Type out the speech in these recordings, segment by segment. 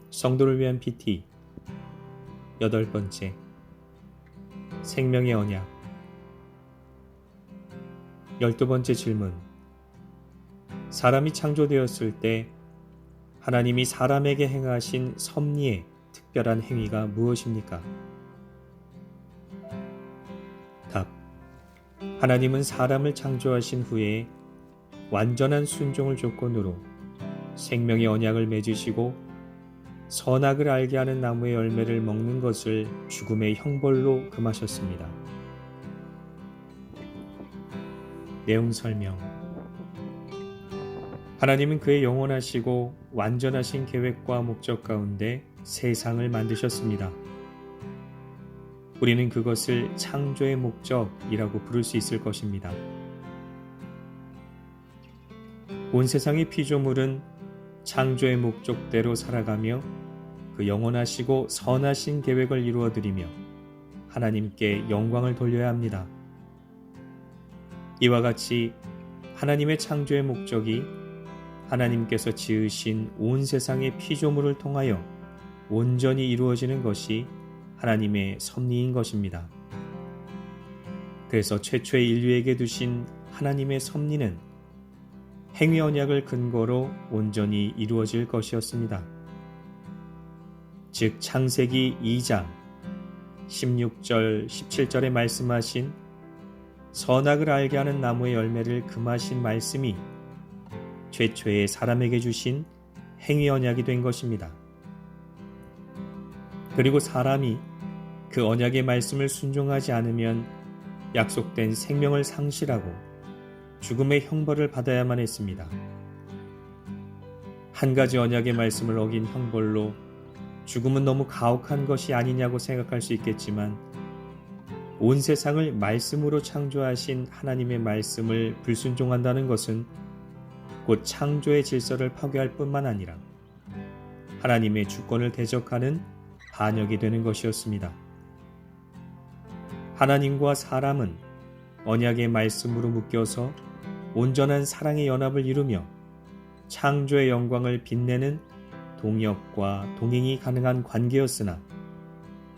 성도를 위한 PT 8번째 생명의 언약 12번째 질문. 사람이 창조되었을 때 하나님이 사람에게 행하신 섭리의 특별한 행위가 무엇입니까? 답. 하나님은 사람을 창조하신 후에 완전한 순종을 조건으로 생명의 언약을 맺으시고 선악을 알게 하는 나무의 열매를 먹는 것을 죽음의 형벌로 금하셨습니다. 내용 설명. 하나님은 그의 영원하시고 완전하신 계획과 목적 가운데 세상을 만드셨습니다. 우리는 그것을 창조의 목적이라고 부를 수 있을 것입니다. 온 세상의 피조물은 창조의 목적대로 살아가며 그 영원하시고 선하신 계획을 이루어드리며 하나님께 영광을 돌려야 합니다. 이와 같이 하나님의 창조의 목적이 하나님께서 지으신 온 세상의 피조물을 통하여 온전히 이루어지는 것이 하나님의 섭리인 것입니다. 그래서 최초의 인류에게 두신 하나님의 섭리는 행위 언약을 근거로 온전히 이루어질 것이었습니다. 즉 창세기 2장 16절 17절에 말씀하신 선악을 알게 하는 나무의 열매를 금하신 말씀이 최초의 사람에게 주신 행위 언약이 된 것입니다. 그리고 사람이 그 언약의 말씀을 순종하지 않으면 약속된 생명을 상실하고 죽음의 형벌을 받아야만 했습니다. 한 가지 언약의 말씀을 어긴 형벌로 죽음은 너무 가혹한 것이 아니냐고 생각할 수 있겠지만 온 세상을 말씀으로 창조하신 하나님의 말씀을 불순종한다는 것은 곧 창조의 질서를 파괴할 뿐만 아니라 하나님의 주권을 대적하는 반역이 되는 것이었습니다. 하나님과 사람은 언약의 말씀으로 묶여서 온전한 사랑의 연합을 이루며 창조의 영광을 빛내는 동역과 동행이 가능한 관계였으나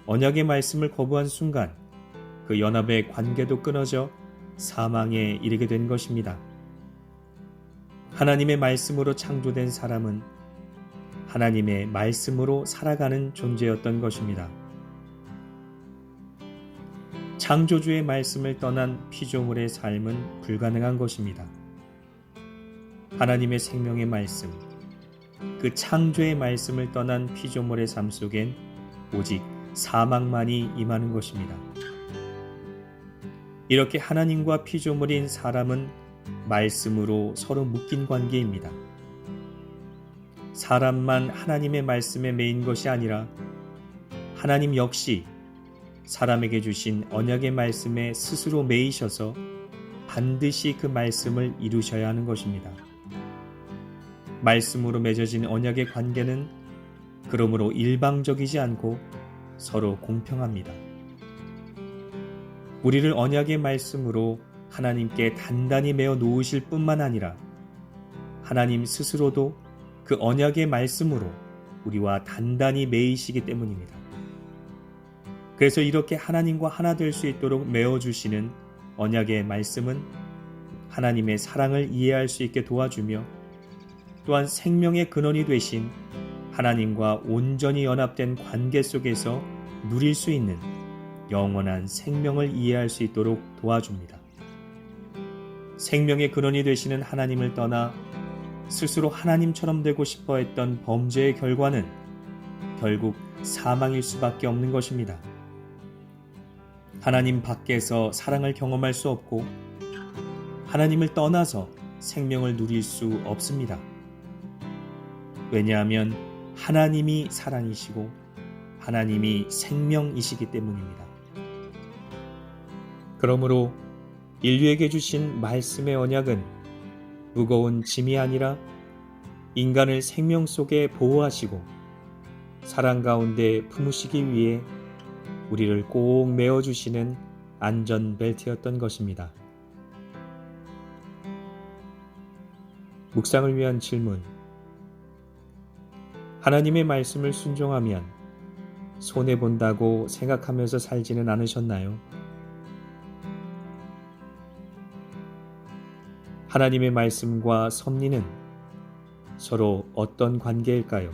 언약의 말씀을 거부한 순간 그 연합의 관계도 끊어져 사망에 이르게 된 것입니다. 하나님의 말씀으로 창조된 사람은 하나님의 말씀으로 살아가는 존재였던 것입니다. 창조주의 말씀을 떠난 피조물의 삶은 불가능한 것입니다. 하나님의 생명의 말씀, 그 창조의 말씀을 떠난 피조물의 삶 속엔 오직 사망만이 임하는 것입니다. 이렇게 하나님과 피조물인 사람은 말씀으로 서로 묶인 관계입니다. 사람만 하나님의 말씀에 매인 것이 아니라 하나님 역시 사람에게 주신 언약의 말씀에 스스로 매이셔서 반드시 그 말씀을 이루셔야 하는 것입니다. 말씀으로 맺어진 언약의 관계는 그러므로 일방적이지 않고 서로 공평합니다. 우리를 언약의 말씀으로 하나님께 단단히 매어 놓으실 뿐만 아니라 하나님 스스로도 그 언약의 말씀으로 우리와 단단히 매이시기 때문입니다. 그래서 이렇게 하나님과 하나 될 수 있도록 메어주시는 언약의 말씀은 하나님의 사랑을 이해할 수 있게 도와주며 또한 생명의 근원이 되신 하나님과 온전히 연합된 관계 속에서 누릴 수 있는 영원한 생명을 이해할 수 있도록 도와줍니다. 생명의 근원이 되시는 하나님을 떠나 스스로 하나님처럼 되고 싶어 했던 범죄의 결과는 결국 사망일 수밖에 없는 것입니다. 하나님 밖에서 사랑을 경험할 수 없고 하나님을 떠나서 생명을 누릴 수 없습니다. 왜냐하면 하나님이 사랑이시고 하나님이 생명이시기 때문입니다. 그러므로 인류에게 주신 말씀의 언약은 무거운 짐이 아니라 인간을 생명 속에 보호하시고 사랑 가운데 품으시기 위해 우리를 꼭 메어주시는 안전벨트였던 것입니다. 묵상을 위한 질문. 하나님의 말씀을 순종하면 손해본다고 생각하면서 살지는 않으셨나요? 하나님의 말씀과 섭리는 서로 어떤 관계일까요?